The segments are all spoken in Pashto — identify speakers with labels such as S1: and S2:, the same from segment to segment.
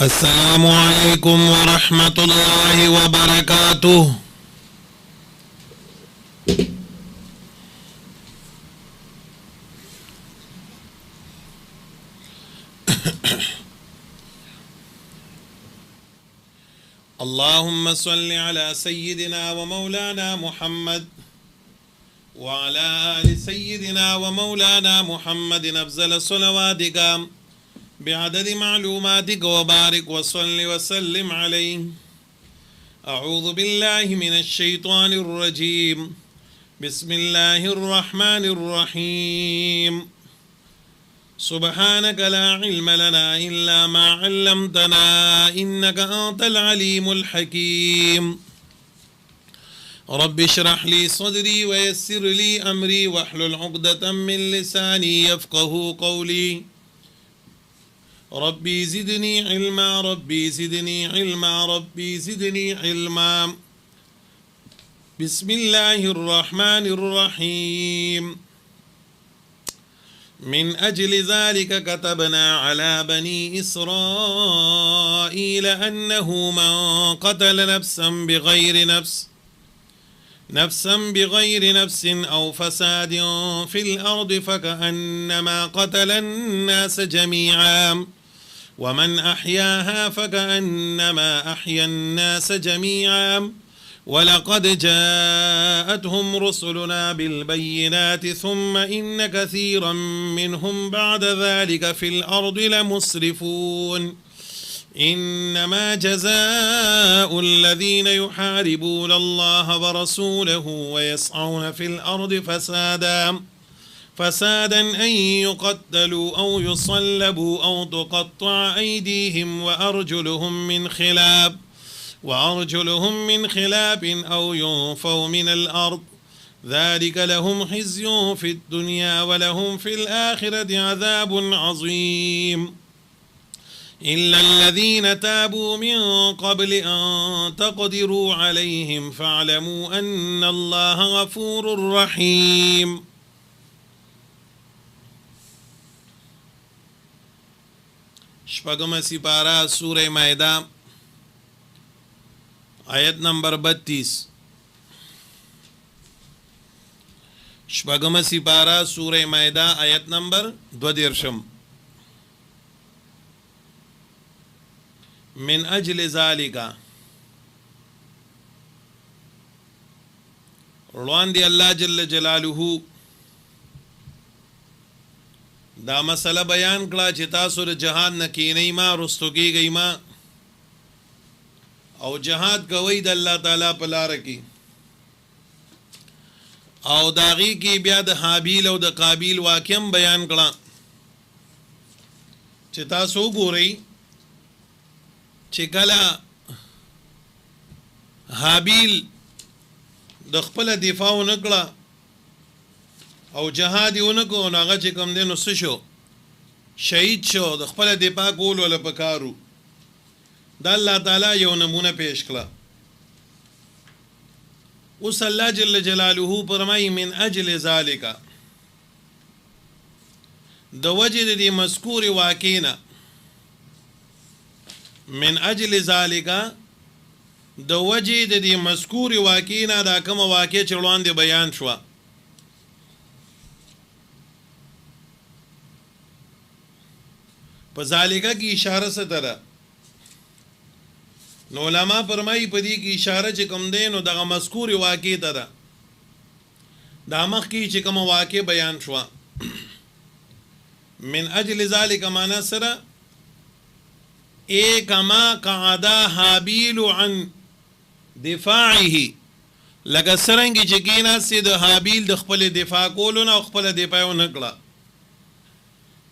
S1: السلام عليكم ورحمة الله وبركاته. اللهم صل على سيدنا ومولانا محمد وعلى آل سيدنا ومولانا محمد أفضل صلواتك بعدد معلوماتك وبارك وصل وسلم عليه. أعوذ بالله من الشيطان الرجيم. بسم الله الرحمن الرحيم. سبحانك لا علم لنا إلا ما علمتنا إنك أنت العليم الحكيم. رب اشرح لي صدري ويسر لي أمري واحلل عقدة من لساني يفقه قولي. ربي زدني علما ربي زدني علما ربي زدني علما. بسم الله الرحمن الرحيم. من أجل ذلك كتبنا على بني إسرائيل أنه من قتل نفسا بغير نفس أو فساد في الأرض فكأنما قتل الناس جميعا ومن أحياها فكأنما أحيا الناس جميعا ولقد جاءتهم رسلنا بالبينات ثم إن كثيرا منهم بعد ذلك في الأرض لمسرفون. إنما جزاء الذين يحاربون الله ورسوله ويسعون في الأرض فسادا أن يقتلوا أو يصلبوا أو تقطع أيديهم وأرجلهم من خلاف أو ينفوا من الأرض. ذلك لهم خزي في الدنيا ولهم في الآخرة عذاب عظيم. إلا الذين تابوا من قبل أن تقدروا عليهم فاعلموا أن الله غفور رحيم. شپږم سپاره سوره مائده آیت نمبر 32. شپږم سپاره سوره مائده آیت نمبر 22. من اجل ذالک روان دی الله جل جلاله دا مسئله بیان کړه چې تاسو د جهاد نه کینئ ما رستو کیږئ ما او جهاد کوي د الله تعالی په لار کې او داغي کې بیا د حابیل او د قابیل واقعم بیان کړه چې تاسو ګورئ چې کله حابیل د خپل دفاع ونکړه او جهاد یې ونکړو نو هغه چې کوم دی نو څه شو؟ شهید شو. د خپل دفاع کول ولا پکارو. د الله تعالی یو نمونه پیش کړه. اوس الله جل جلاله فرمایي من اجل ذالک، د وجه د دې مذکور واقعینا، من اجل ذالک د وجه د دې مذکور واقعینا دا کوم واقع چې وړاندې بیان شو په ذالکه کې اشاره ستره. نو علما فرمایي په دې کې اشاره چې کوم دی نو دغه مذکور واقع ته ده. دا مخکې چې کوم واقع بیان شو من اجل ذالک معنا سره کما قعد حابیل عن دفاعه، لکه څرنګه چې کیناستې د حابیل د خپل دفاع کولو نه او خپل دفاع یې ونه کړه.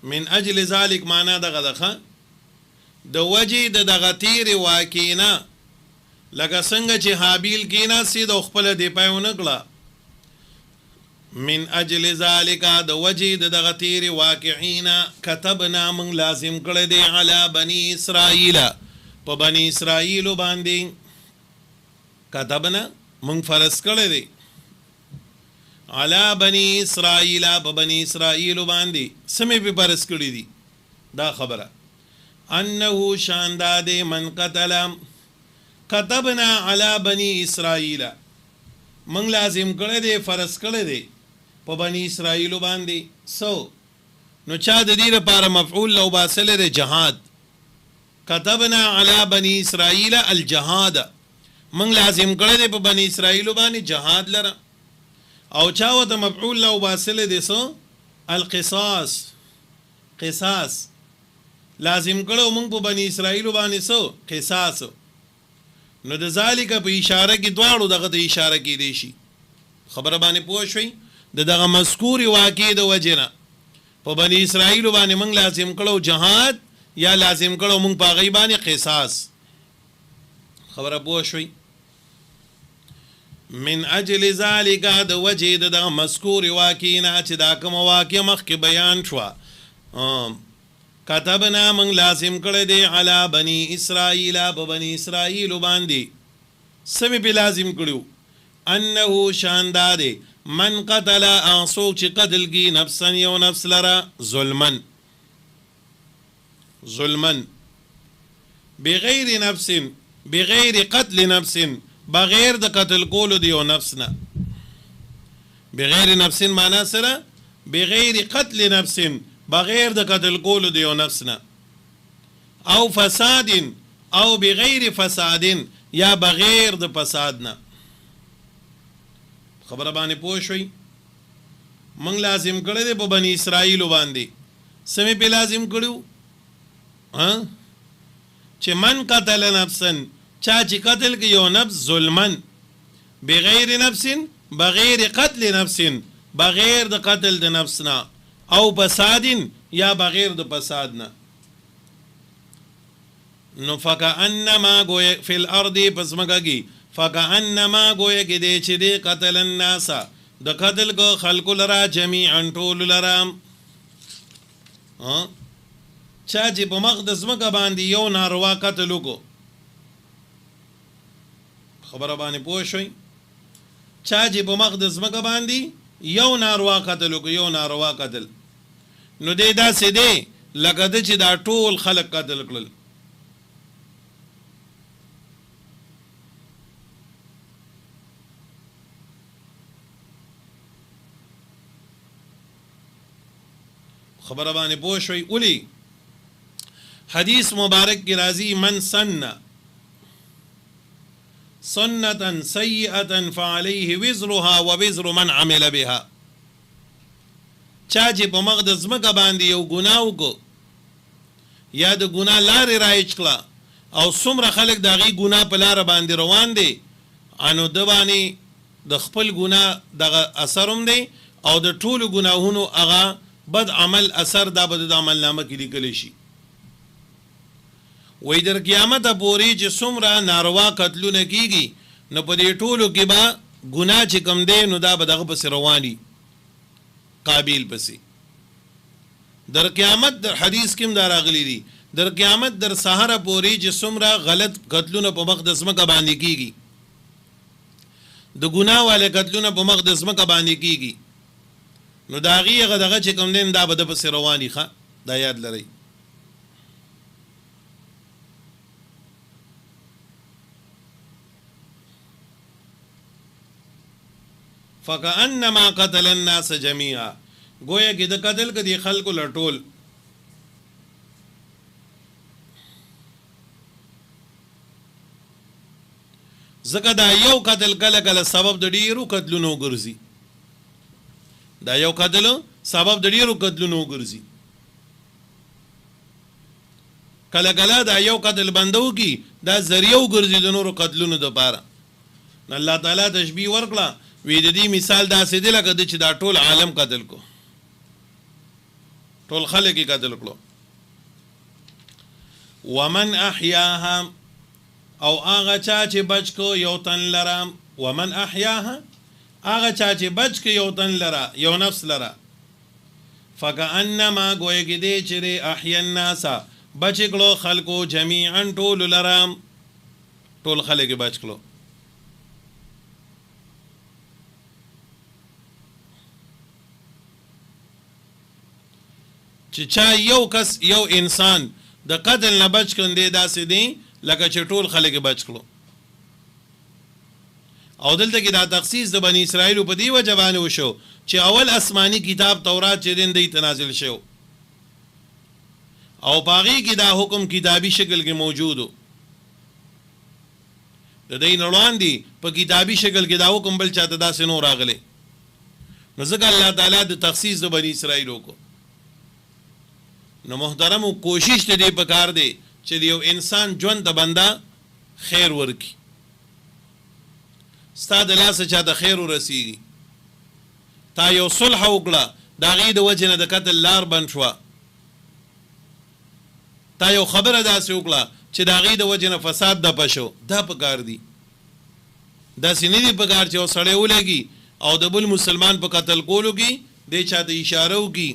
S1: من اجل ذالک معنا دغه ده د وجه د دغه تیرې واقع نه، لکه څنګه چې حابیل کیناستې د خپل دفاع یې ونه کړه. من اجل ذالک د وجه د دغه تیرې واقعینا كتبنا من لازم کړی دی علی بنی اسرائیل، په بنی اسرائیل باندې كتبنا من فرض کړی دی علی بنی اسرائیل، په بنی اسرائیل باندې سمې په فرض کړی دي. دا خبره انه شانداد من قتل كتبنا على بني اسرائيل من لازم کړه دې فرض کړه دې په بني اسرائیل باندې سو نو چا د دې لپاره مفعول لو باسل د جهاد كتبنا على بني اسرائيل الجهاد من لازم کړه دې په بني اسرائیل باندې جهاد لره او چا وته مفعول لو باسل دې سو القصاص قصاص لازم کړه موږ په بني اسرائیل باندې سو قصاص نو د ذالک په اشاره کې دواړو دغه ته اشاره کې دی شي خبره باندې پوه شئ دغه مذکور واقع د وجنه په بني اسرائیل باندې موږ لازم کړو جهاد یا لازم کړو موږ په غی باندې قصاص خبره پوه شئ من اجل ذالک د وجه د مذکور واقع نه چې دا کوم واقع مخکې بیان شو كتبنا من لازم کړه دی علی بنی اسرائیل په بنی اسرائیل باندې سمې په لازم کړو انه شانداد من قتل انسو چې قتل کی نفسا یو نفس لرا ظلما بغیر نفس بغیر قتل نفس بغیر د قتل کولو دی او نفسنا بغیر نفس معنا سره بغیر قتل نفس بغیر د قتل کولو دیو نفسنا او فساد او بغیر فساد یا بغیر د فسادنا خبره باندې پوه شئ موږ لازم کړی دی په بني اسرائیل باندې سمې په لازم کړو چې من قتل نفسا چا چې قتل کی یو نفس ظلمن بغیر نفس بغیر قتل نفس بغیر د قتل د نفسنا او فسادین یا بغیر د فساد نه نو فکأنما گویا فی الارض پس مگی فکأنما گویا کی دی چی دی قتل الناس د قتل کو خلق لرا جمیعا طول لرا چا چی پا مقدس مگا باندی یو ناروا قتلو کو خبر بانی پوشوی چا چی پا مقدس مگا باندی یو ناروا قتلو کو یو ناروا قتل نو دی دا سی دی لکه د چې دا ټول خلق قتل کړل خبره باندې پوه شوي اولی حدیث مبارک کی راضی من سن سنتا سیئتا فعلیه وزرها ووزر من عمل بها چا چې په مقدس مکه باندې یو ګناه وکړو یا د ګناه لارې رایج کړه او څومره خلک د هغې ګناه په لاره باندې روان دی انو د باندې د خپل ګناه دغه اثر هم دی او د ټولو ګناهونو هغه بد عمل اثر دا به د عملنامه کې لیکلی شي وایي در قیامته پورې چې څومره ناروا قتلونه کېږي نو په دې ټولو کې به ګناه چې کوم دی نو دا به دغه پسې رواني قابل پسی در قیامت در حدیث کم دا راغلی دی در قیامت در سحر پوری جسمرا غلط قتلونه په مقدس مکه باندې کیږي د ګناه والے قتلونه په مقدس مکه باندې کیږي نو دا غیغه دغه چې کوم دین دا به د پس رواني ښه دا یاد لرئ فکأنما قتل الناس جميعا گویا کہ د قتل کدی خلق لټول زکه دا یو قتل کله کله سبب د ډیرو قتلونو ګرځي دا یو قتل سبب د ډیرو قتلونو ګرځي کله کله دا یو قتل بندو کی دا ذریعہ ګرځي د نورو قتلونو د پاره الله تعالی تشبیه ورکړه وی د دې مثال دا سې دی لکه د چې دا ټول عالم قتل کو ټول خلک قتل کړو ومن احیاها او هغه چا چې بچ کو یو تن لرا ومن احیاها هغه چا چې بچ کو یو تن لرا یو نفس لرا فکأنما گویا کې دی چې احیا الناس بچ کړو خلکو جميعا ټول لرا ټول خلک بچ کړو چې چا یو کس یو انسان د قتل نه بچ کندې داسې دي لکه چې ټول خلک بچ کړو. او دلته کې دا تخصیص د بنی اسرائیل په دی وجه باندې وشو چې اول آسمانی کتاب تورات چې دین دی تنازل شو او باغی کې دا حکم کتابی شکل کې موجودو د دین وړاندې په کتابی شکل کې دا حکم بل چاته دا سينو راغله. نو ځکه الله تعالی د تخصیص د بنی اسرائیل کو نو محترم کوشش ته دی پکار دی چې یو انسان ژوند د بندا خیر ورکی ستاد لاس چاته خیر ورسیږي تا یو صلح وکړه دا غي د وجنه د قتل لار بن شو تا یو خبره داسې وکړه چې دا غي د وجنه فساد د پښو دا پکار دی دا سینې دی پکار چې وسړې ولګي او د بل مسلمان په قتل کولو کې د چاته اشاره وکي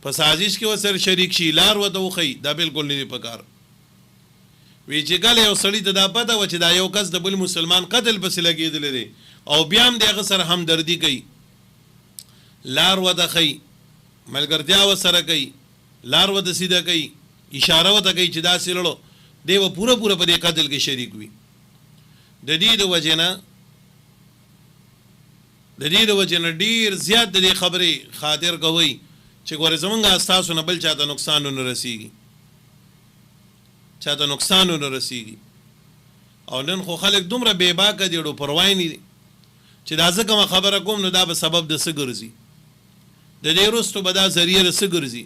S1: په سازش کې وسر شریک شي لار وته وخی دا بالکل نه دی پکار. وی چې ګل یو سړی ته دا پته و چې دا یو کس د بل مسلمان قتل پس لګیدل دي او بیا هم دغه سره همدردی کوي لار وته خی ملګرتیا وسره کوي لار وته سیده کوي اشاره وته کوي چې دا سړلو دیو پورا په دې قتل کې شریک وي. د دې د وجنه ډیر زیات د خبرې خاطر کوي چې ګوره زمونږه استاسو نه بل چاته نقصان نه رسیږي چاته نقصان نه رسیږي. او نن خو خلک دومره بے باکه دي ډو پروايي نه چې دا ځکه خبره کوم نو دا به سبب د سګرزي د دې رستو به دا ذریعہ سګرزي.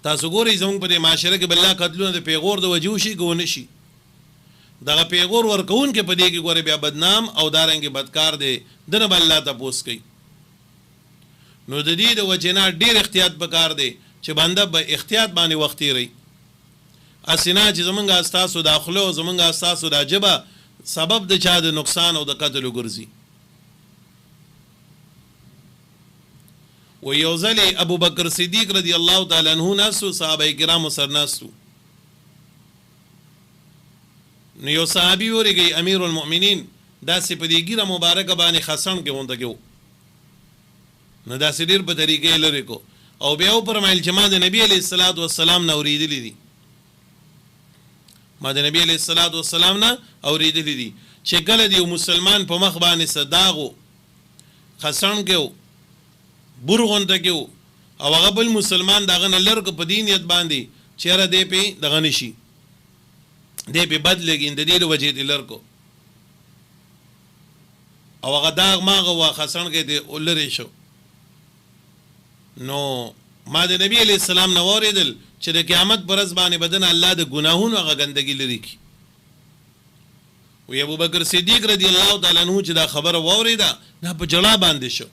S1: تاسو ګورئ زموږ په معاشره کې بل قتلونه د پیغور د وجو شي ګونه شي دغه پیغور ورکون کې په دې کې ګوره بیا بدنام او دارنګ بدکار دی دنه بل الله تاسو کوي. نو د دې د وجنا ډیر احتیاط وکړ دی چې بنده به احتیاط باندې وخت لري اسینا چې زمونږه استاسو داخله او زمونږه استاسو د جبه سبب د چا د نقصان او د قتل وګرځي. و یوزلی ابو بکر صدیق رضی الله تعالی عنہ ناسو صحابه کرام سره ناسو نو یو صحابي ورګي امیر المؤمنین داسې په دې ګیره مبارکه باندې خسن کې وونته کېو نو داسې ډیر په طریقې لري کو او بیا پر مایل چې ما د نبی علیہ الصلوۃ والسلام نو ریدلې دي ما د نبی علیہ الصلوۃ والسلام نه اوریدلې دي چې کله دی مسلمان په مخ باندې صداغو خسن کېو برغونته کېو او هغه بل مسلمان دغه نه لرګ په دینیت باندې چیرې دی په دغه نشي دی په بدلګین د دې وجې دی لرګو او هغه داغ ماغه وا خسن کې دی ولري شو. نو ما د نبی علیہ السلام نو اوریدل چې د قیامت پر ورځ باندې بدن الله د ګناهونو هغه ګندګي لري کی. وی ابو بکر صدیق رضی الله تعالی عنہ چې دا خبر ووریدا نه په جلا باندې شو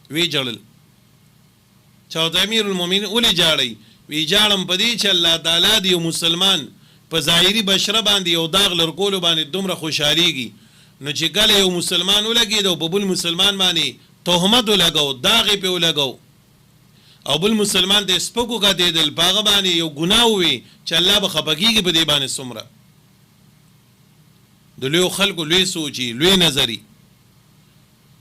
S1: وی جړل چا امیر المؤمنین ولې جاړي وی جاړم پدې چې الله تعالی دی مسلمان په ظاهری بشره باندې یو داغ لرکول باندې دومره خوشاليږي نو چې کله یو مسلمان ولګي او په بل مسلمان باندې تهمت ولګاو داغ په ولګاو او بل مسلمان د سپکو کا دیدل باغ باندې یو ګناه وي چې الله به خپګيږي په دې باندې سمره د لوی خلکو لوی سوچي لوی نظری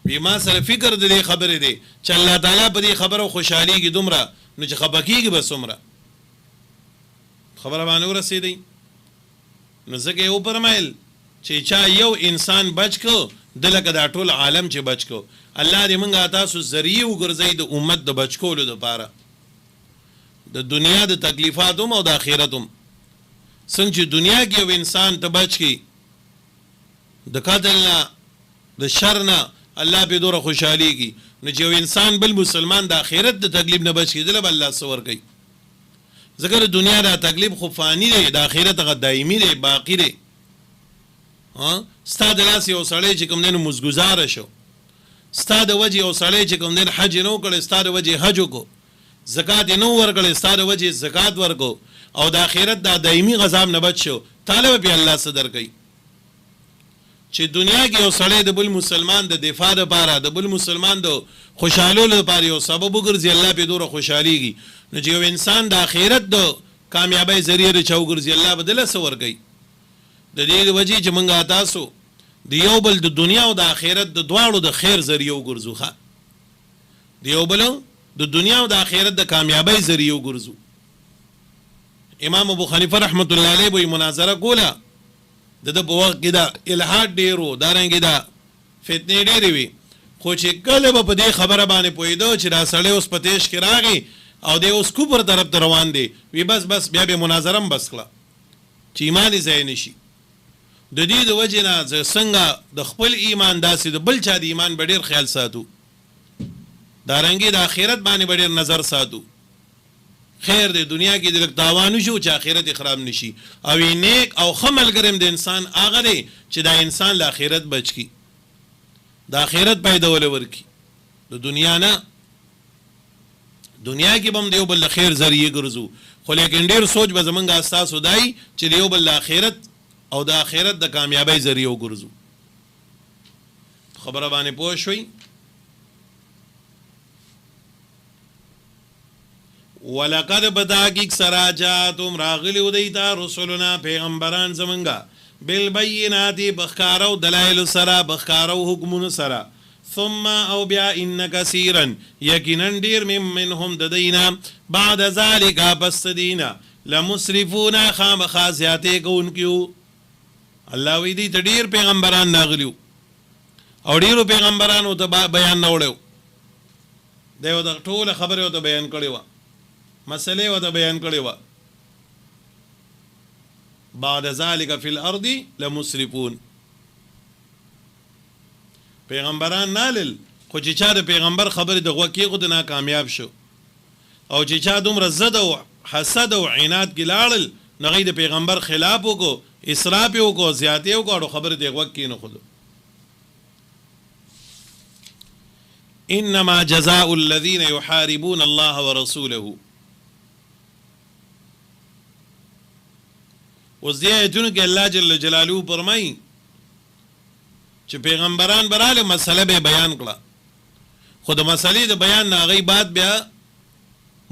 S1: بما سره فکر د دې خبره دی چې الله تعالی په دې خبرو خوشحاليږي دومره نو چې خپګيږي به سمره خبره باندې ورسېدی. نو ځکه یو پرمایل چې چا یو انسان بچ کو دلته دا ټول عالم چې بچ کو الله دې موږ تاسو ذریعہ وګرځي د امت د بچ کولو لپاره د دنیا د تکلیفاتو او د آخرتو څنګه چې دنیا کې یو انسان ته بچ کی د قتل نه د شر نه الله به دوره خوشحاليږي نو چې یو انسان بل مسلمان د آخرت د تکلیف نه بچ کیدل به الله سور کوي. ذکر دنیا د تکلیف خو فانی دی د آخرت غ دایمي دی باقی دی. ستاد لاس یو سړی چې کوم نه مزګزار شو ستاد وجه یو سړی چې کوم نه حج نو کړي ستاد وجه حج کو زکات نو ورکړي ستاد وجه زکات ورکو او د آخرت د دایمي غذاب نه بچ شو طالب به الله صدر کوي چې دنیا کې یو سړی د بل مسلمان د دفاع لپاره د بل مسلمان د خوشحالولو لپاره یو سبب وګرځي الله په دوره خوشحاليږي نو چې یو انسان د آخرت د کامیابی ذریعہ چوغرځي الله بدله سور کوي. د دې وجه چې مونږه تاسو د یو بل د دنیا او د آخرت د دواړو د خیر ذریعہ وګرځو د یو بل د دنیا او د آخرت د کامیابی ذریعہ وګرځو امام ابو حنیفه رحمت الله علیه وی مناظره کوله د په وخت کې دا الحاد ډیرو دارنګې دا فتنې ډېرې وي خو چې کله به په دې خبره باندې پوهېده چې دا سړی اوس په تیش کې راغی او دی اوس کفر طرف ته روان دی وی بس بیا به مناظره هم بس کړه چې ایمان یې ځای نه شي د دې د وجې نه زه څنګه د خپل ایمان داسې د بل چا د ایمان به ډېر خیال ساتو دارنګې د آخرت باندې به ډېر نظر ساتو خیر د دنیا کې د لږ تاوان شو چې آخرت یې خراب نشي او نیک او ښه ملګری هم د انسان هغه دی چې دا انسان له آخرت بچ کړي د آخرت پیداولی ورکړي د دنیا نه دنیا کې به هم د یو بل د خیر ذریعه ګرځو خو لیکن ډېر سوچ به زمونږ ستاسو دی چې د یو بل د آخرت او د آخرت د کامیابی ذریعه وګرځو خبره باندې پوه شوئ ولقد بداکیک سراجاتم راغلیو دیتا رسولنا پیغمبران زمونږه بالبینات بخکارو دلائل سرا بخکارو حکمون سرا ثم او بیا ان کثیرا یقینا ډیر منهم ددینا بعد ذلك پس دینا لمسرفون خامخا زیاته کوونکیو الله وی دی ډیر پیغمبران ناغلیو او ډیرو پیغمبرانو ته بیان نه وړو دیو د ټول خبره ته بیان کړی و مسئله و ته بیان کړی و بعد ذلك فی الارض لمسرفون پیغمبران نالل خو چې چا د پیغمبر خبره د غوکی خو د ناکامیاب شو او چې چا دومره زد او حسد او عناد کې لاړل نغې د پیغمبر خلاف وکړو اسراف وکړو زیاتې وکړو خبره د غوکی نه خود انما جزاء الذين يحاربون الله ورسوله اوس دې آیتونو کې الله جل جلاله فرمایي چې پیغمبران براله مسله به بیان کړه خو د مسلې د بیان نه هغې بعد بیا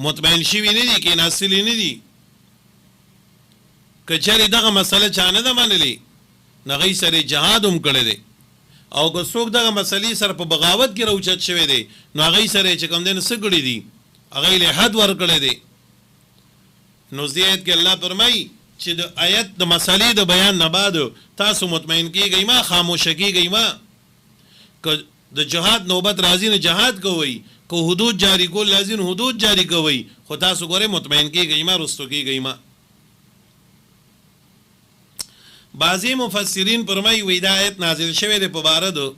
S1: مطمئن شوي نه دي کې ناصلي نه دي که چېرې دغه مسله چا نه ده منلې نو هغې سره جهاد هم کړی دی او که څوک دغه مسلې سره په بغاوت کې راوچت شوی دی نو هغې سره چې کوم دی نو څه کړي دي هغې له حد ورکړی دی نو دې آیت کې الله فرمایي چې د آیت د مسلې د بیان نه بعد تاسو مطمئن کیږئ ما خاموشه کیږئ ما که د جهاد نوبت راځي نه جهاد کوئ که حدود جاری کول لازم حدود جاری کوئ خو تاسو ګورئ مطمئن کیږئ ما رستو کیږئ ما بعضی مفسرین فرمایي وی دا آیت نازل شوی دی په باره د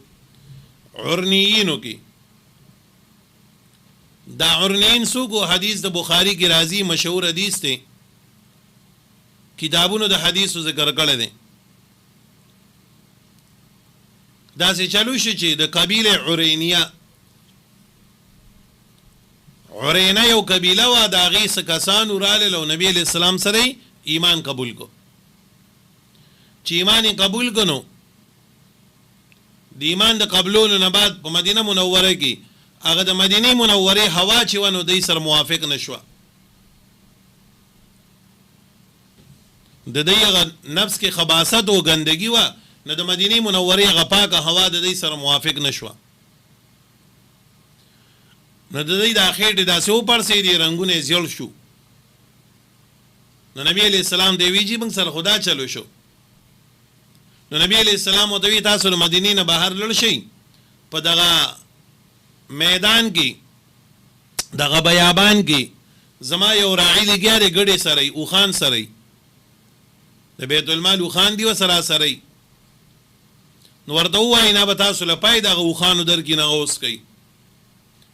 S1: عرنیینو کې دا عرنیین څوک حدیث د بخاری کې راځي مشهور حدیث دی کتابونو د حدیثو ذکر کړی دی داسې چلو شي چې د قبیله عرینه یو قبیله وه د هغې څه کسانو رالل او نبي علیه السلام سره ایمان قبول کو چې ایمان یې قبول کو نو د ایمان د قبلولو نه بعد په مدینه منوره کې هغه د مدینې منورې هوا چې وه نو دوی سره موافق نه شوه د دې هغه نفس کې خباثت او ګندګي وه نو د مدینې منورې هغه پاکه هوا د دې سره موافق نه شوه نو د دې د خېټې داسې وپړسېدې رنګونه یې زیړ شو نو نبي علیه السلام دی وی چې موږ سره خدا چلو شو نو نبی علیہ السلام ورته وی تاسو د مدینې نه بهر لړ شئ په دغه میدان کې دغه بیابان کې زما یو راعي لګیا دی ګډې سره اوخان سره د بیت المال اوخان دی وسره سره نو ورته ووایي نه به تاسو له پای دغه اوخانو در کې نه اوس کوي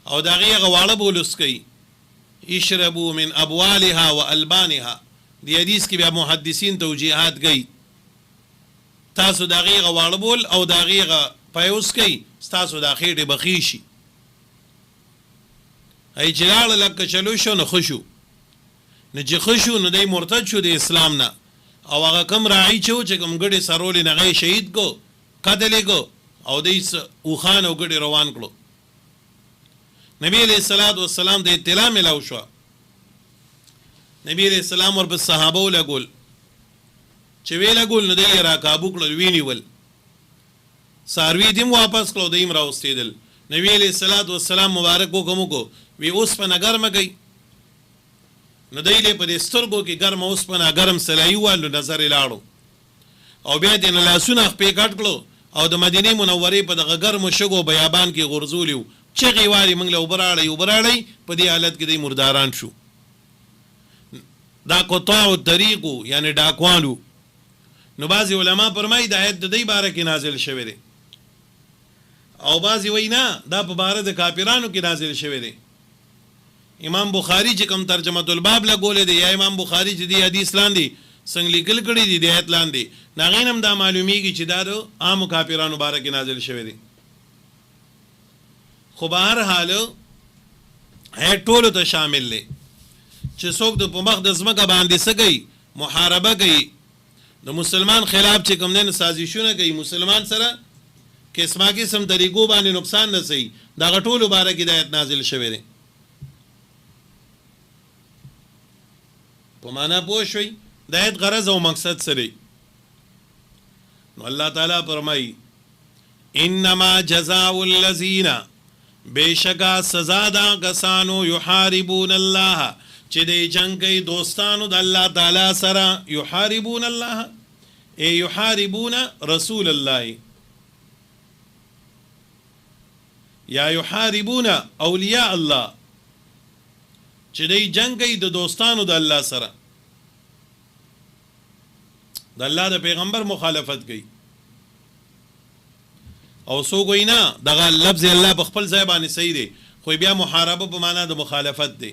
S1: او د هغې هغه واړه به ولوس کوي اشربو من ابوالها و البانها دی حدیث کې بیا محدثین توجیهات کوي تاسو د هغې هغه واړه بول او د هغې هغه پیوس کوي ستاسو د خېټې به ښې شي ای چې لاړه لکه چلو شو نو ښه شو نو چې ښه شو نو دی مرتد شو د اسلام نه او هغه کم راعي چې و چې کوم ګډې سرولې نه هغه شهید کو قتل یې کو او دی اوخان او ګډې روان کړو نبی علیہ السلام د اطلاع ملاو شو نبی علیہ السلام ورپسې صحابه ولګول چې وی لګول نو دی یې راکابو کړل وینیول څاروي دې واپس کړو دیم راوستېدل نبی علیہ السلام مبارک حکم وکړو وی اوس په نګر مګی نو دی له په سترګو کې ګرم اوسپنه ګرم سلایي والو نظر لاړو او بیا دې نه لاسونه خپې کټ کړو او د مدینه منورې په دغه ګرم شګو بیابان کې غرزولیو چغې واري موږ له وبراړی په دې حالت کې د مرداران شو دا قطاع الطريق یعنی ډاکوالو نو بعضی علما فرمایي د آیت د دې باره کې نازل شوی دی او بعضی وینا دا په باره د کافرانو کې نازل شوی دی امام بخاری چې کوم ترجمه الباب لګولې دی یا امام بخاری چې دی حدیث لاندې څنګه لیکل کړی دی د آیت لاندې ناغینم دا معلومیږي چې دا د عام کافرانو باره کې نازل شوی دی خو به هر حال ټولو ته شامل دی چې څوک د په مخ د ځمکه باندې څه کوي محاربه کوي د مسلمان خلاف چې کوم دین سازشونه کوي مسلمان سره قسمه قسم طریقو باندې نقصان رسوي دغه ټولو باره کې د آیت نازل شوی دی په معنا پوه شوئ د آیت غرض او مقصد سره نو الله تعالی فرمایي انما جزاء الذین بشکا سزا دا کسانو یحاربون الله چې د جنگ کوي دوستانو د الله تعالی سره یحاربون الله ای یحاربون رسول الله یا یحاربون اولیاء الله چې د جنگ کوي د دوستانو د الله سره د الله د پیغمبر مخالفت کوي او سو کوي نه دغه لفظ الله په خپل ځای باندې صحیح دی خو بیا محاربه په معنا د مخالفت دی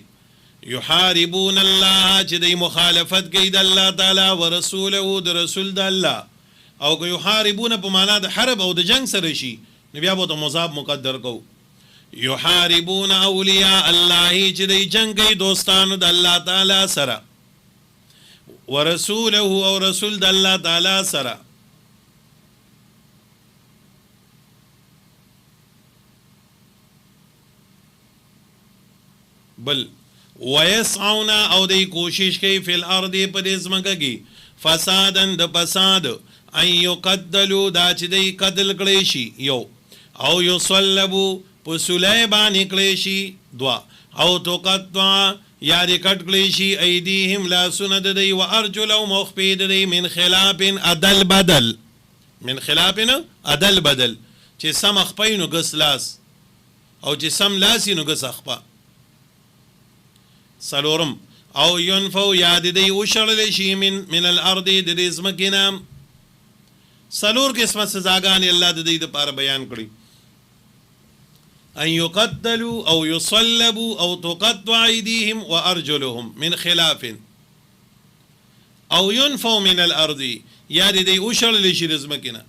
S1: یحاربون الله چې د مخالفت کوي د الله تعالی او رسوله د رسول د الله او که یحاربون په معنا د حرب او د جنگ سره شي نو بیا به مضاف مقدر کو یحاربون اولیاء الله چې د جنگ کوي دوستانو د الله تعالی سره ورسوله او رسول د الله تعالی سره بل ويسعون او دی کوشش کوي فی الارض په دې ځمکه کې فسادن د فساد ان یقتلوا دا چې دی قتل کړي شي یو او یصلبوا په سلای باندې کړي شي دوا او تقطع یا دې کټ کړي شي ایدیهم لا سند دی و ارجلهم مخفید دی من خلاف عدل بدل من خلافنا عدل بدل چې سم خپینو غسلاس او چې سم لاسی نو غس خپا سلورم او ينفو یاد دی وشړل شي من الارض د دې ځمکې سلور قسمه سزاګان الله د دې لپاره بیان کړی ان يقتلوا او يصلبوا او تقطع ايديهم وارجلهم من خلاف او ينفو من الارض یاد دی وشړل شي د ځمکې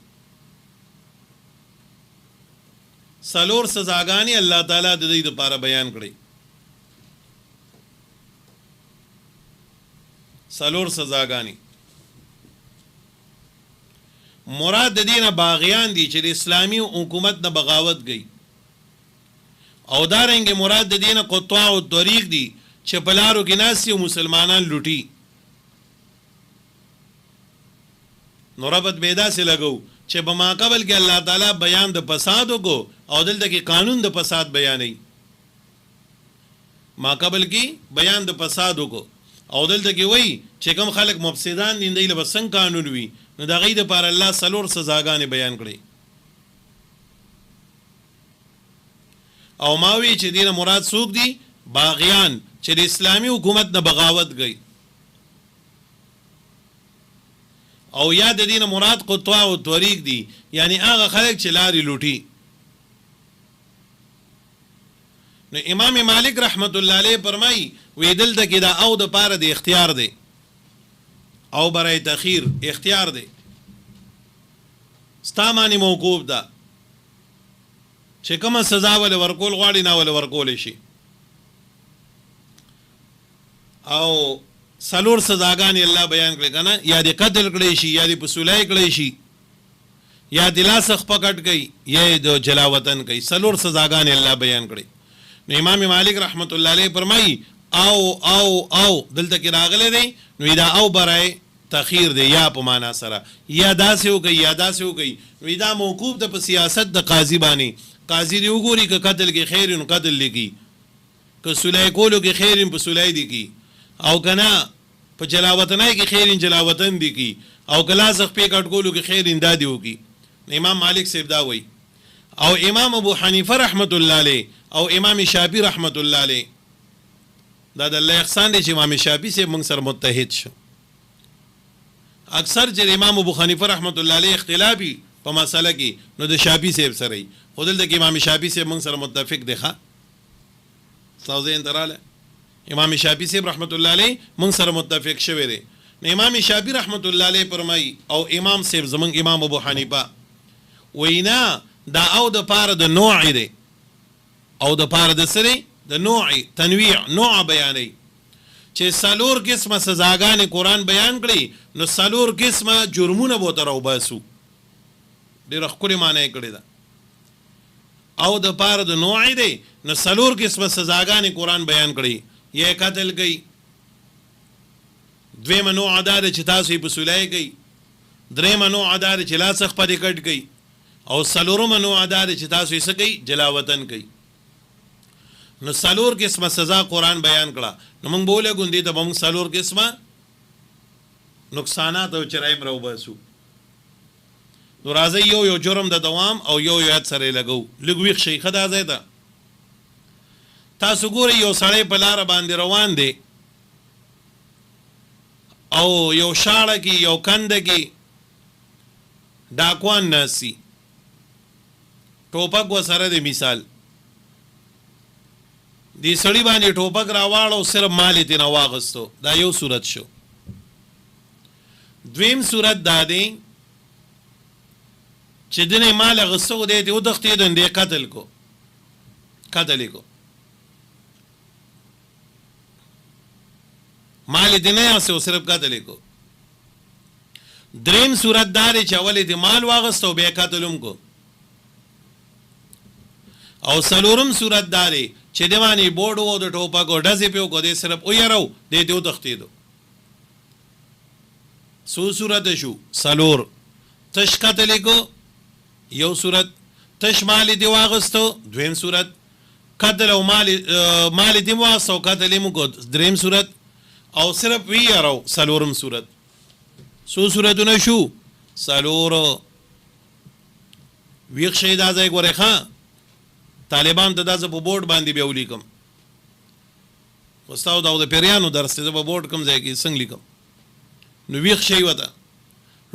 S1: سلور سزاګانی الله تعالی د دې لپاره بیان کړی سلور سزاګانی مراد د دینه باغیان دي چې د اسلامي حکومت نه بغاوت گئی او دارنګ مراد د دینه قطاع الطريق دي چې بلارو کې ناسي مسلمانان لوټي نو ربط پیدا سي لګو چې بما قبل کې الله تعالی بیان د فساد کو او دلته کې قانون د فساد بیانې ما قبل کې بیان د فساد کو او دلته کې وای چې کوم خلک مفسدان دي دی له بسنګ قانون وي نو دا غي د پر الله سلور سزاګانې بیان کړي او ماوی چې دینه مراد څوک دي باغیان چې د اسلامي حکومت نه بغاوت گئی او یا د دینه مراد قطاع او طریق دي یعنی هغه خلک چې لاري لوټي نو امام مالک رحمت الله علیه فرمای وی دلته کې دا او د پاره د اختیار دی او برای تاخير اختیار دی ستامانی موقوف ده چې کومه سزا ول ورکول غواړي نه ول ورکول شي او سلور سزاګان الله بیان کړی کنه یا د قتل کړی شي یا د پسولای کړی شي یا د لاس خپکټ کوي یا د جلاوطن کوي سلور سزاګان الله بیان کړی نو امام مالک رحمت الله علیه فرمایي او دلته کې راغله دی نو دا او برای تاخير دی یا په معنا سره یا داسې وکي یا داسې وکي نو دا موقوف د په سیاست د قاضي باندې قاضي دی وګوري ک قتل کې خیر نو قتل لګي ک سولای کولو کې خیر په سولای دی کی او کنا په جلاوطنای کې خیر جلاوطن دی کی او کلا زخ په کټ کولو کې خیر اندادي وکي. امام مالک صاحب دا وای او امام ابو حنیفه رحمت الله علیه او امام شافعی رحمت الله علیه دا د الله احسان دی چې امام شافعی سے موږ سره متحد شو. اکثر چې امام ابو حنیفه رحمت الله علیه اختلافي په مسله کې نو د شافعی صاحب سره ای خودل د امام شافعی سے موږ سره متفق دی ښا تاسو انتراله امام شافعی صاحب رحمت الله علیه موږ سره متفق شوی دی. نو امام شافعی رحمت الله علیه فرمای او امام صاحب زمونږ امام ابو حنیفه وینا دا او د پاره د نوع دی او د پاره د سری د نوع تنویع نوع بیانې چې سالور قسمه سزاګانې قرآن بیان کړي نو سالور قسمه جرمونه به تر وباسو ډېر ښکلې معنی کړې ده او د پاره د نوع دی نو سالور قسمه سزاګانې قرآن بیان کړي یې قتل کوي دویمه نوع دا چې تاسو یې په سولای کوي درېمه نوع دا چې لاس خپلې کټ کوي او سلورمه نوع دا چې تاسو یې څه کوي جلاوطن کوي. نو سلور قسمه سزا قرآن بیان کړه نو موږ بوله ګوندې ته موږ سلور قسمه نقصانات او چرایم راو باسو. نو راځي یو جرم د دوام او یو یاد سره لګو لږ ویښ شي خدا زیاده تاسو ګورئ یو سړی په لار باندې روان دی او یو شاړه کې یو کنده کې ډاکوان ناسي ټوپک وسره دی مثال دی سړی باندې ټوپک راواړو صرف مال یې نه واغستو دا یو صورت شو. دویم صورت دا دی چې دنه مال غستو دی ته ودختې دندې قتل کو مال دې نه اسو صرف قتل کو. دریم صورت دا دی چې اول دې مال واغستو بیا قتلوم کو او سلورم صورت دا دی چې دیوانی بورډ وو د ټوپک او ډزې پیو کو دې صرف او یارو دې ته ودختې دو سو صورت شو سلور تش قتل کو یو صورت تش مال دی واغستو دویم صورت قتل او مال دی واغستو قتل مو کو دریم صورت او صرف وی یارو سلورم صورت سو صورتونه شو سلور ویښ شي دا ځای ګورې ښه طالبان ته دا زه په بورډ باندې بیا ولیکم استاو دا د پیریانو درس ته په بورډ کوم ځای کې څنګه لیکم نو ویښ شي وته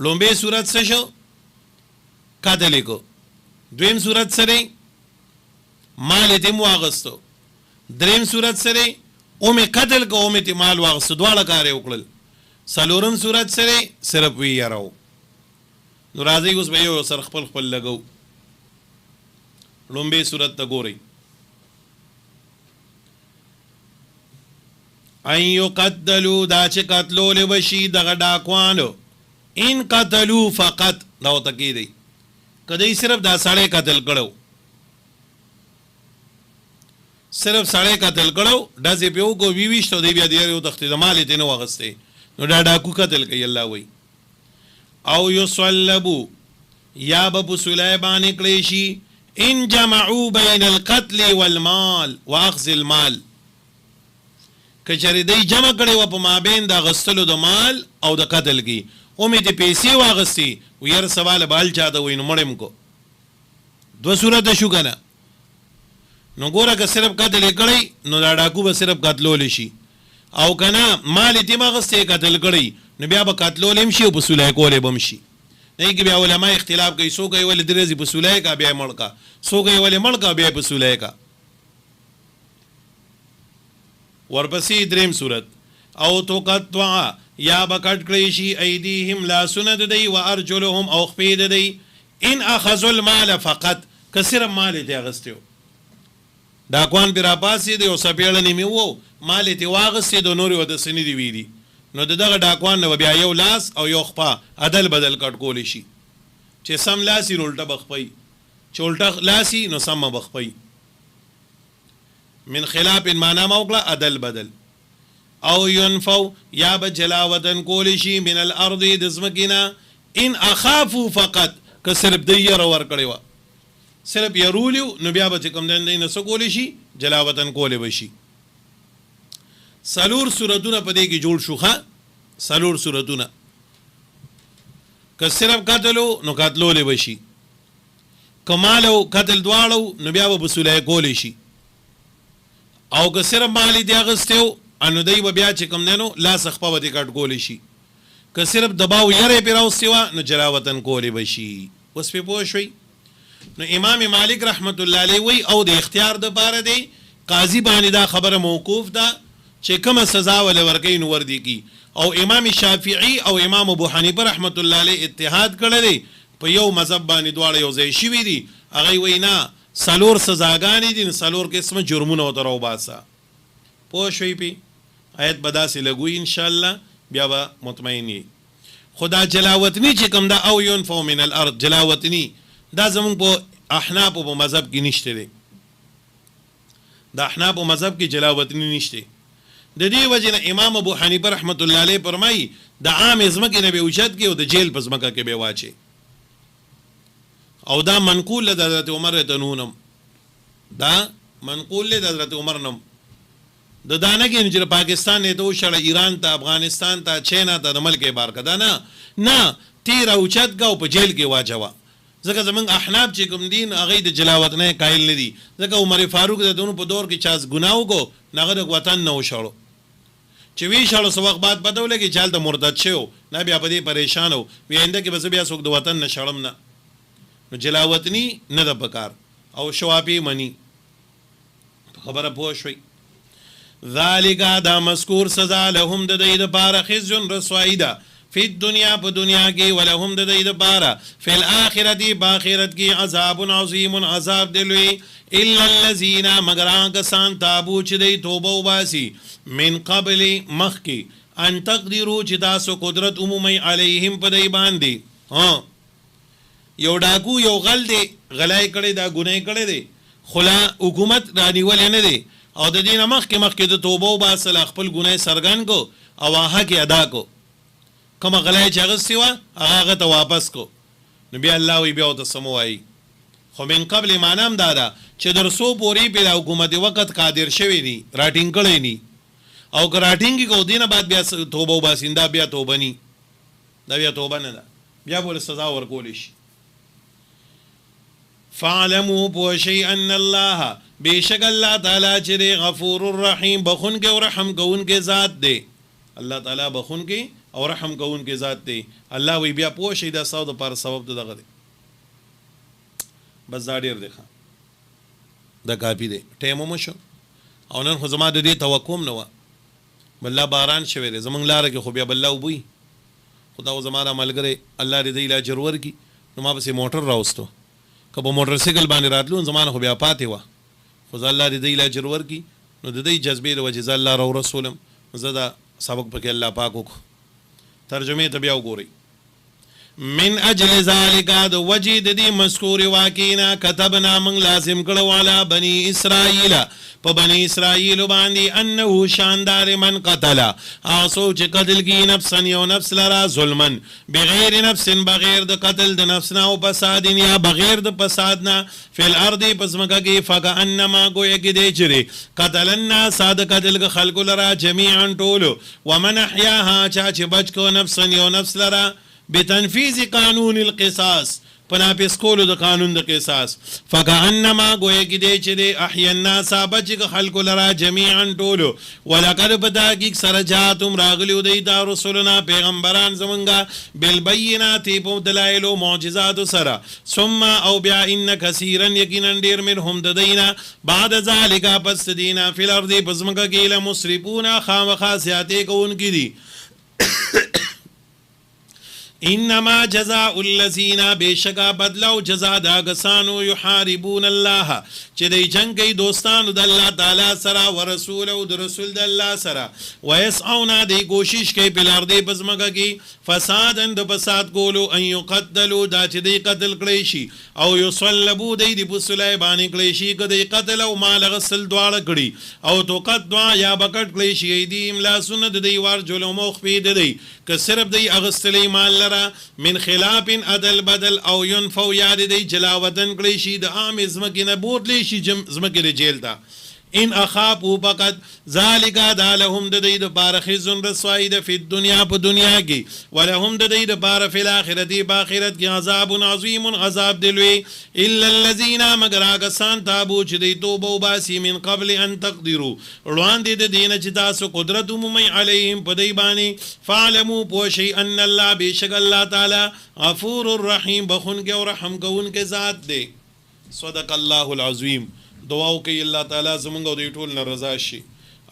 S1: لومبه صورت څه شو قتل کو دویم صورت سره مال دې مو واغستو دریم صورت سره او می قتل کو او می تی مال واغستو دواړه کار یې وکړل سلورم صورت سره صرف وی یارو. نو راځي اوس به یو سر خپل لګو لومبه صورت ته ګورئ ان یقتلوا دا چې قتلول وشي دغه ډاکوانو ان قتلوا فقط نو تکیدی کدی صرف دا سړی قتل کړو صرف سړی قتل کړو داسې پیو کو ویشتو دی بیا دی یو تخت د مال ته نو واغسته نو دا ډاکو قتل کوي الله وای او یصلبو یا بب سلیمان کلیشی ان جمعوا بین القتل والمال واخذ المال کچری دی جمع کړي و په مابین د غستلو د مال او د قتل کی امید پیسې واغستی و ير سوال بال چا د وینو مړم کو دو صورت شو کنه نو ګوره که صرف قتل کړي نو دا ډاکو به صرف قتلول شي او کنه مال دې مغسته قتل کړي نو بیا به قتلول شي او په سولای کولې بم شي نه کې بیا علماء اختلاف کوي سو کوي ول درځي په سولای کا بیا مړکا سو کوي ول مړکا بیا په سولای کا. ورپسې دریم صورت او تو قطع یا بکټ کړی شي ایدیهم لا سند دی و ارجلهم او خپید دی ان اخذوا المال فقط کثیر مال دې غستیو ډاکوان پر اپاسي دی او سپېړ نیمه وو مال ته واغسته د نور و د سنې دی ویلي نو دغه ډاکوان نو بیا یو لاس او یو خپا عدل بدل کټ کول شي چې سم لاسي رولټه بخپي چولټه لاسي نو سم بخپي من خلاف معنا موقع عدل بدل او ينفو یا بجلاوتن کول شي من الارض دزمکینا ان اخافوا فقط که صرف دیر ور کړي وا صرف يرولیو نو بیا به کوم دین نه سکول شي جلاوتن کول بشي. سلور صورتونه په دې کې جوړ شو ښه سلور صورتونه که صرف قتلو نو قتلولې بشي کمالو قتل دواړو نو بیا به وصولای کولی شي او که صرف مالی دی اغستیو انو دی بیا چې کوم دینو لاس خپه به کټ کولی شي که صرف دباو یره پی راوستیوا نو جلاوطن کولی بشي اوس په پوه شوي نو امام مالک رحمت الله علیه وی او د اختیار د پاره دی قاضي باندې دا خبره موقوف ده چې کومه سزا ول ورکې نو ور دي کی او امام شافعی او امام ابو حنیفه رحمت الله علیه اتحاد کړی دی په یو مذهب باندې دواړه یو ځای شوي دي هغه وینا سلور سزاګانې دي سلور قسمه جرمونه او درو باسا پوه شوي پی آیت بداسې لګوي ان شاء الله بیا به مطمئنی خدا جلاوطنی چې کوم دا او ينفو من الارض جلاوطنی دا زمون په احناف په مذهب کې نشته دی دا احناف په مذهب کې جلاوطنی نشته د دې وجه نه امام ابو حنیفه رحمت الله علیه فرمایي د عام ازمکه نه به اوچت کې او د جیل په ځمکه کې به واچي او دا منقول له حضرت عمر تنونم دا منقول له حضرت عمر نم د دانه کې چې پاکستان نه ته شړ ایران ته افغانستان ته چینا ته د ملک بار کدا نه تیر اوچت کا په جیل کې واچوا ځکه زمنګ احناف چې کوم دین هغه د جلاوت نه قائل نه دي ځکه عمر فاروق د دونو په دور کې چاز ګناو کو نغه د وطن نه وشړو چې وی شړو سو وخت بعد پته ولګي چال د مرتد شو نه بیا په دې پریشان وو وینده کې بس بیا څوک د وطن نه شړم نه نو جلاوطنی نه د پکار او شوابی منی خبره پوه شوي ذالک دا مذکور سزا لهم د دې لپاره خزي رسوایی ده فی الدنیا په دنیا کې ولهم د دې لپاره فی الاخرته باخرت کې عذاب عظیم عذاب دلوي الا الذين مگر کسان تابو چې دی توبه وباسي من قبل مخکی ان تقدروا چې تاسو قدرت عمومي علیهم په دی باندې ها یو ډاکو یو غل دی غلای کړي دا ګناه کړي دی خلا حکومت رانیول نه دی او د دین مخکې د توبه وباسل خپل ګناه سرګن کو او حق ادا کو کوم غلای چې غسی وا هغه ته واپس کو نبی الله وی بیا ته سموای خو من قبل مانام دادا چې درسو پوری په حکومت وخت قادر شوی دی راټینګ کړي نی او راټینګ کو دینه بعد بیا توبه وباسیندا بیا توبه نی دا بیا توبه نه ده بیا بول سزا ورکول شي فعلموا بوشي ان الله بیشک الله تعالی چې غفور الرحیم بخون کې او رحم کوون کې ذات دی الله تعالی بخون کې او رحم کوون کې ذات دی الله وی بیا پوښی دا سود پر سبب دغه دی بس دا ډیر دی دا کافی دی ټیمو مشو او نن خو زما د دې توقم نه و بل باران شوی دی زمنګ لار کې خو بیا بل وبوي خدا او زما ملګری الله دې لا جرور کی نو ما به موټر راوستو کبه موټر سایکل باندې راتلو زمانه خو بیا پاتې و خو الله دې لا جرور کی نو د دې جذبې د وجه الله او رسولم زدا سبق پکې الله پاک وک ترجمه ته بیا وګورئ من اجل ذالک د وجد دی مذکور واقعنا كتبنا من لازم کړه والا بني اسرائیل په بني اسرائیل باندې انه شاندار من قتل اسو چې قتل کی نفس یو نفس لرا ظلما بغیر نفس بغیر د قتل د نفس نه او فساد یا بغیر د فساد نه فل ارض پسمکه کې فکانما گویا کې دی چره قتل الناس صاد قتل خلق لرا جميعا طول ومن احیاها چې بچ کو نفس یو نفس لرا بتنفيذ قانون القصاص پنا پیسکولو د قانون د قصاص فکانما گویا کې دی چې احیا الناس بچ خلق لرا جميعا طول ولقد بداګ سرجاتم راغلیو دی دا رسولنا پیغمبران زمونږه بالبينات په دلایل او معجزات سره ثم او بیا ان كثيرا یقینا ډیر منهم د دینا بعد ذالک پس دینا فی الارض پسمکه کې لمسرفون خامخاسیاته کون کی دی انما جزاء الذين بشکا بدلو جزاء دا غسانو يحاربون الله چې دی جنگ کوي دوستانو د الله تعالی سره او رسول او د رسول د الله سره ويسعون دی کوشش کوي په لار دی پزماګه کې فسادن د فساد کولو ان يقتلوا دا چې دی قتل کړي شي او يصلبوا دی په سلای باندې کړي شي کدی قتل او مال غسل دواړه کړي او تو قطوا یا بکټ کړي شي دی املا سنت دی ور جلو مخ پی دی که صرف دی اغسلی مال من خلاف عدل بدل او ينفو یاد دی جلاوطن کړي شي د عام زمکه نه بوتلی شي زمکه جیل تا ان اخافوا فقط ذالک دا لهم د دې د بار خزن رسوایی د په دنیا په دنیا کې ولهم د دې د بار په آخرت په آخرت کې عذاب عظیم عذاب دلوي الا الذين مگر هغه سان تابو چې د توبه وباسي من قبل ان تقدروا روان دي د دین چې تاسو قدرت مومي علیهم په دی باندې فعلموا پوشي ان الله بشک الله تعالی غفور الرحیم بخون کې او رحم کوون کې ذات دی صدق الله العظیم دعا وکي الله تعالی زمونږ او د ټول نه رضا شي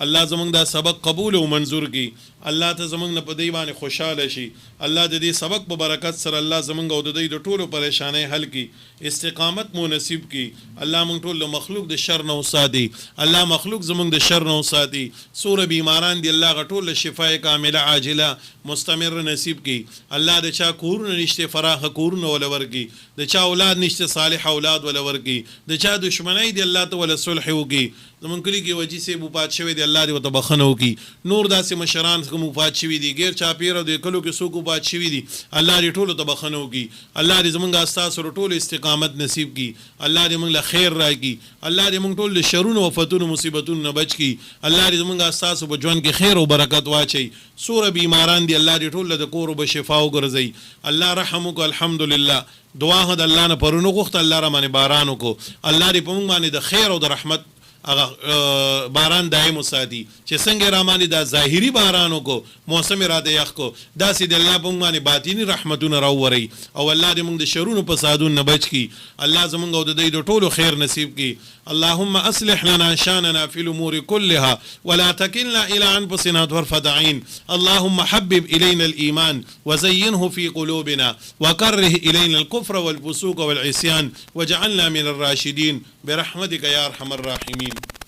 S1: الله زمونږ دا سبق قبول او منظور کی الله ته زمونږ نه په دی باندې خوشاله شي الله د دې سبق په برکت سره الله زمونږ او د دې د ټولو پریشانای حل کی استقامت مو نصیب کی الله مونږ ټول مخلوق د شر نه وساتي الله مخلوق زمونږ د شر نه وساتي سوره بیماران دی الله غټول شفای کامله عاجله مستمر نصیب کی الله د چا کورونه نشته فراخ کورونه ولور کی د چا اولاد نشته صالح اولاد ولور کی د چا دشمنی دی الله ته ول صلح وکي زمونږ کلی کې وجې سه مپات شوی دی الله دې وته بخنه وکي نور داسې مشران کوم مپات شوی دی غیر چا پیر د کلو کې سو کو پات شوی دی الله دې ټولو ته بخنه وکي الله دې زمونږ استاد سره ټول استقامت نصیب کی الله دې موږ له خیر راکړي الله دې موږ ټول له شرونو او فتونو مصیبتونو نه بچ کی الله دې زمونږ استاد په ژوند کې خیر او برکت واچي سوره بیماران دی الله دې ټول له کور او شفا وګرځي الله رحمک الحمدلله دعا هدا الله نه پرونو غوخت الله را باندې باران کو الله دې په موږ باندې د خیر او د رحمت باران دائم وساتي چې څنګه رامانی دا ظاهری بارانو کو موسم را د یخ کو دا سید الله په باندې باطینی رحمتونه راووري او الله دې موږ د شرونو فسادونو نه بچ کی الله زمونږ او د دې د ټولو خیر نصیب کی اللهم اصلح لنا شاننا في الامور كلها ولا تكلنا الى انفسنا طرفة عين اللهم حبب الينا الايمان وزينه في قلوبنا وكره الينا الكفر والفسوق والعصيان واجعلنا من الراشدين برحمتك يا ارحم الراحمين